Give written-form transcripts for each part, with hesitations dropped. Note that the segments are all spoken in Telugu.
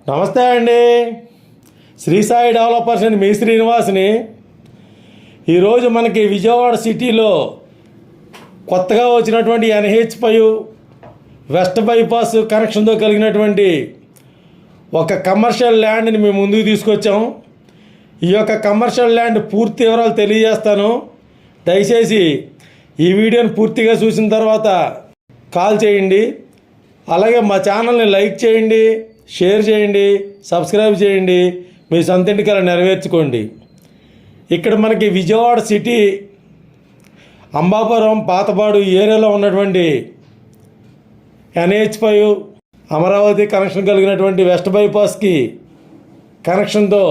నమస్తే అండి. శ్రీ సాయి డెవలపర్స్ అండి, మీ శ్రీనివాస్ని. ఈరోజు మనకి విజయవాడ సిటీలో కొత్తగా వచ్చినటువంటి NH5 వెస్ట్ బైపాస్ కనెక్షన్తో కలిగినటువంటి ఒక కమర్షియల్ ల్యాండ్ని మేము ముందుకు తీసుకొచ్చాం. ఈ యొక్క కమర్షియల్ ల్యాండ్ పూర్తి వివరాలు తెలియజేస్తాను. దయచేసి ఈ వీడియోని పూర్తిగా చూసిన తర్వాత కాల్ చేయండి. అలాగే మా ఛానల్ని లైక్ చేయండి, షేర్ చేయండి, సబ్స్క్రైబ్ చేయండి. మీ సొంత ఇంటికలా నెరవేర్చుకోండి. ఇక్కడ మనకి విజయవాడ సిటీ అంబాపురం పాతపాడు ఏరియాలో ఉన్నటువంటి NH5 అమరావతి కనెక్షన్ కలిగినటువంటి వెస్ట్ బైపాస్కి కనెక్షన్తో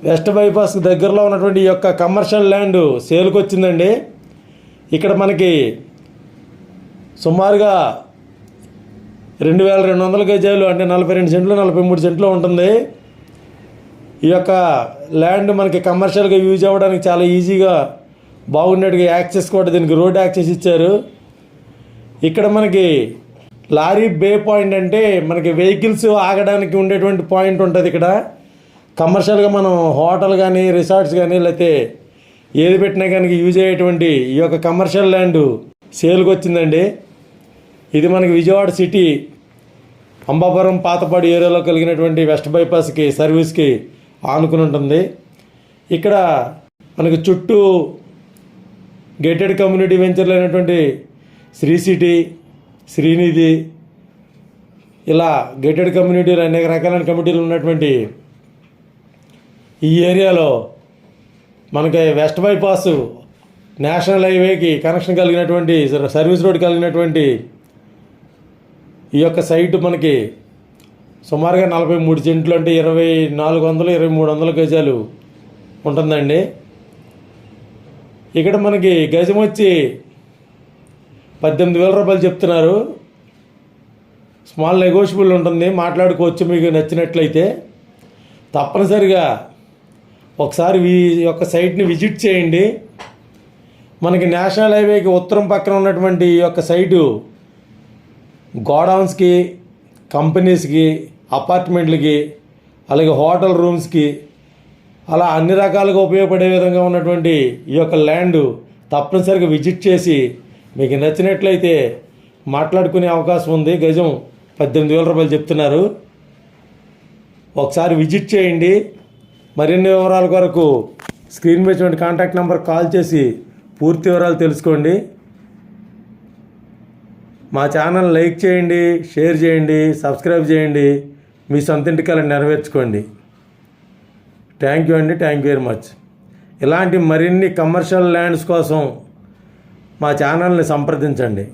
వెస్ట్ బైపాస్కి దగ్గరలో ఉన్నటువంటి ఈ యొక్క కమర్షియల్ ల్యాండ్ సేల్కి వచ్చిందండి. ఇక్కడ మనకి సుమారుగా 2200 గజాలు, అంటే 42 సెంట్లు 43 సెంట్లు ఉంటుంది. ఈ యొక్క ల్యాండ్ మనకి కమర్షియల్గా యూజ్ అవ్వడానికి చాలా ఈజీగా బాగున్నట్టుగా యాక్సెస్ కూడా దీనికి రోడ్ యాక్సెస్ ఇచ్చారు. ఇక్కడ మనకి లారీ బే పాయింట్, అంటే మనకి వెహికల్స్ ఆగడానికి ఉండేటువంటి పాయింట్ ఉంటుంది. ఇక్కడ కమర్షియల్గా మనం హోటల్ కానీ రిసార్ట్స్ కానీ లేకపోతే ఏది పెట్టినా కానీ యూజ్ అయ్యేటువంటి ఈ యొక్క కమర్షియల్ ల్యాండ్ సేల్కి వచ్చిందండి. ఇది మనకి విజయవాడ సిటీ అంబాపురం పాతపాడు ఏరియాలో కలిగినటువంటి వెస్ట్ బైపాస్కి సర్వీస్కి ఆనుకుని ఉంటుంది. ఇక్కడ మనకి చుట్టూ గేటెడ్ కమ్యూనిటీ వెంచర్లు అయినటువంటి శ్రీ సిటీ, శ్రీనిధి, ఇలా గేటెడ్ కమ్యూనిటీలు అనేక రకాలైన కమ్యూనిటీలు ఉన్నటువంటి ఈ ఏరియాలో మనకి వెస్ట్ బైపాస్ నేషనల్ హైవేకి కనెక్షన్ కలిగినటువంటి సర్వీస్ రోడ్ కలిగినటువంటి ఈ యొక్క సైటు మనకి సుమారుగా 43 సెంట్లు, అంటే 2400-2300 గజాలు ఉంటుందండి. ఇక్కడ మనకి గజం వచ్చి 18,000 రూపాయలు చెప్తున్నారు. స్మాల్ నెగోషియబుల్ ఉంటుంది, మాట్లాడుకోవచ్చు. మీకు నచ్చినట్లయితే తప్పనిసరిగా ఒకసారి ఈ యొక్క సైట్ని విజిట్ చేయండి. మనకి నేషనల్ హైవేకి ఉత్తరం పక్కన ఉన్నటువంటి ఈ యొక్క సైటు గోడౌన్స్కి, కంపెనీస్కి, అపార్ట్మెంట్లకి, అలాగే హోటల్ రూమ్స్కి, అలా అన్ని రకాలుగా ఉపయోగపడే విధంగా ఉన్నటువంటి ఈ యొక్క ల్యాండ్ తప్పనిసరిగా విజిట్ చేసి మీకు నచ్చినట్లయితే మాట్లాడుకునే అవకాశం ఉంది. గజం 18,000 రూపాయలు చెప్తున్నారు. ఒకసారి విజిట్ చేయండి. మరిన్ని వివరాల కొరకు స్క్రీన్ మీద కాంటాక్ట్ నెంబర్ కాల్ చేసి పూర్తి వివరాలు తెలుసుకోండి. మా ఛానల్ లైక్ చేయండి, షేర్ చేయండి, సబ్స్క్రైబ్ చేయండి. మీ సొంత ఇంటికలా నెరవేర్చుకోండి. థ్యాంక్ యూ అండి. Thank you very much. ఇలాంటి మరిన్ని కమర్షియల్ ల్యాండ్స్ కోసం మా ఛానల్ని సంప్రదించండి.